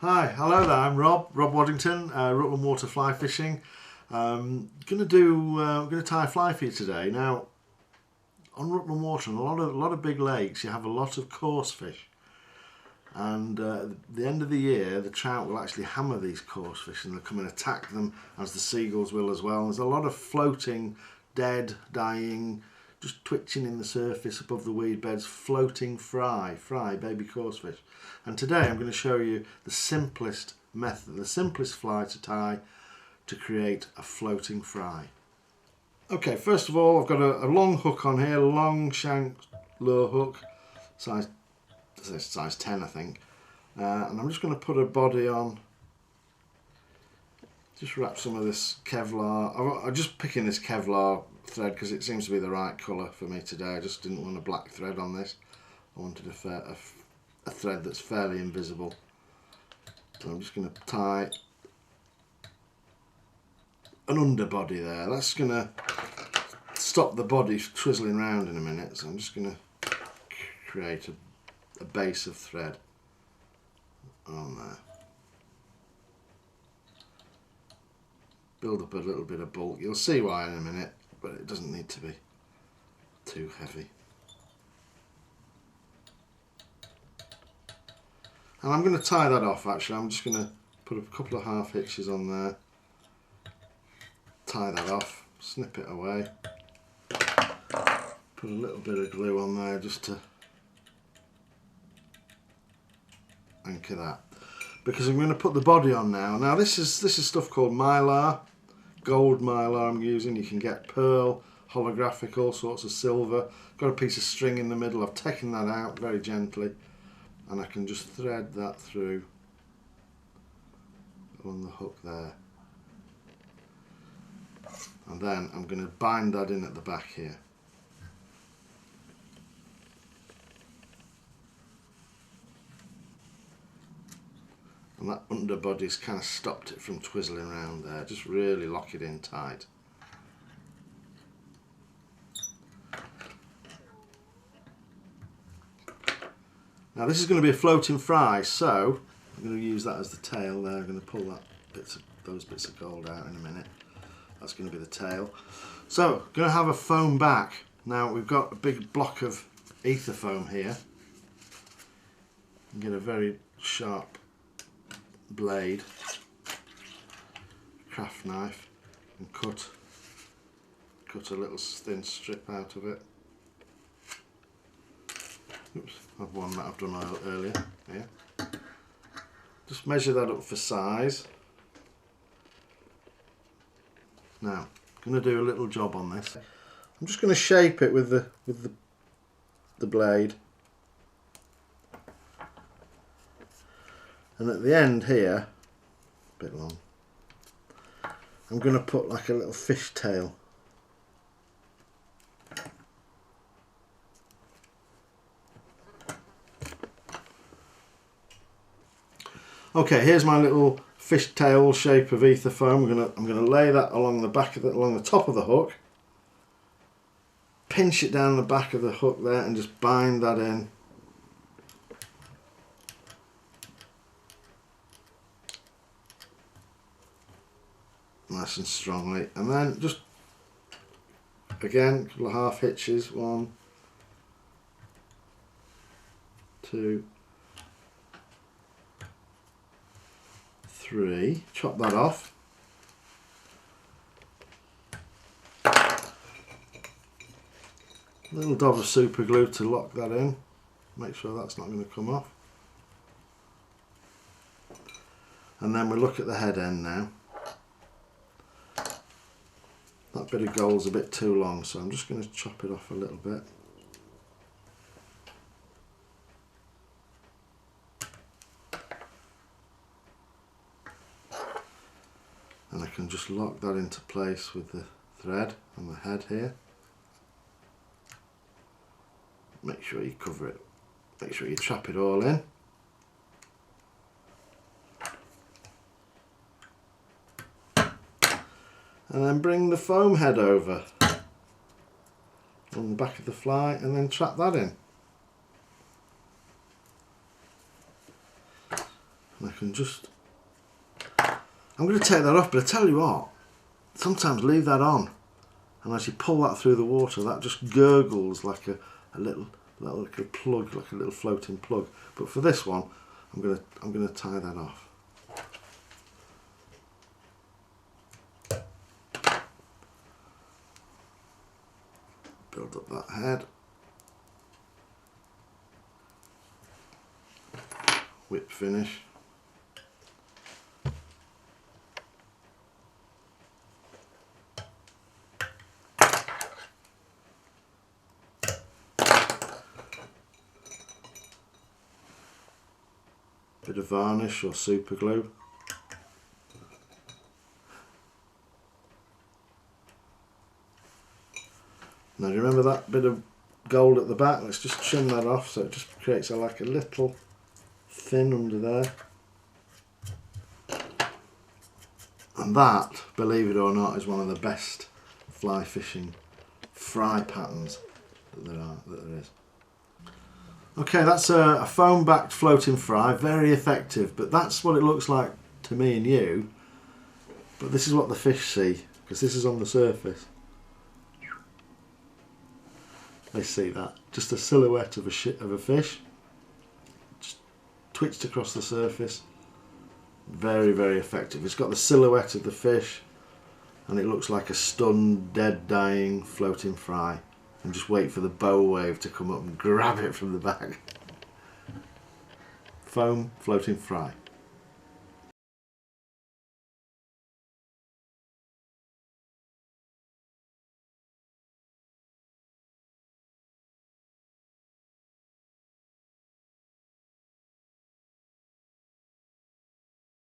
Hi, hello there. I'm Rob Waddington, Rutland Water Fly Fishing. Gonna tie a fly for you today. Now, on Rutland Water, and a lot of big lakes, you have a lot of coarse fish. And at the end of the year, the trout will actually hammer these coarse fish, and they'll come and attack them, as the seagulls will as well. There's a lot of floating, dead, dying, just twitching in the surface above the weed beds, floating fry, baby coarse fish. And today I'm going to show you the simplest method, the simplest fly to tie to create a floating fry. Okay, first of all, I've got a long hook on here, long shank lure hook, size 10 I think, and I'm just going to put a body on. Just wrap some of this Kevlar. I'm just picking this Kevlar thread because it seems to be the right colour for me today. I just didn't want a black thread on this. I wanted a thread that's fairly invisible. So I'm just going to tie an underbody there. That's going to stop the body twizzling around in a minute. So I'm just going to create a base of thread on there. Build up a little bit of bulk. You'll see why in a minute, but it doesn't need to be too heavy. And I'm going to tie that off actually. I'm just going to put a couple of half hitches on there, tie that off, snip it away, put a little bit of glue on there just to anchor that. Because I'm going to put the body on now. Now this is stuff called mylar, gold mylar I'm using. You can get pearl, holographic, all sorts of silver. Got a piece of string in the middle. I've taken that out very gently, and I can just thread that through on the hook there. And then I'm going to bind that in at the back here. And that underbody's kind of stopped it from twizzling around there. Just really lock it in tight. Now this is going to be a floating fry, so I'm going to use that as the tail there. I'm going to pull those bits of gold out in a minute. That's going to be the tail. So, I'm going to have a foam back. Now we've got a big block of ether foam here. You can get a very sharp blade, craft knife, and cut a little thin strip out of it. Oops, I've one that I've done earlier. Yeah. Just measure that up for size. Now, I'm going to do a little job on this. I'm just going to shape it with the blade. And at the end here, a bit long, I'm going to put like a little fish tail. Okay, here's my little fish tail shape of ether foam. I'm gonna lay that along the top of the hook, pinch it down the back of the hook there, and just bind that in. Nice and strongly, and then just again a couple of half hitches, 1, 2, 3, chop that off. A little dab of super glue to lock that in, make sure that's not going to come off. And then we look at the head end now. That bit of gold's a bit too long, so I'm just going to chop it off a little bit. And I can just lock that into place with the thread on the head here. Make sure you cover it, make sure you trap it all in. And then bring the foam head over on the back of the fly and then trap that in. And I can just... I'm going to take that off, but I tell you what, sometimes leave that on, and as you pull that through the water, that just gurgles like a little plug, like a little floating plug. But for this one, I'm going to tie that off. Build up that head. Whip finish. Bit of varnish or super glue. Now do you remember that bit of gold at the back? Let's just trim that off so it just creates like a little thin under there. And that, believe it or not, is one of the best fly fishing fry patterns that there is. Okay, that's a foam backed floating fry, very effective, but that's what it looks like to me and you. But this is what the fish see, because this is on the surface. They see that, just a silhouette of a fish, just twitched across the surface. Very, very effective. It's got the silhouette of the fish, and it looks like a stunned, dead, dying floating fry. And just wait for the bow wave to come up and grab it from the back. Foam floating fry.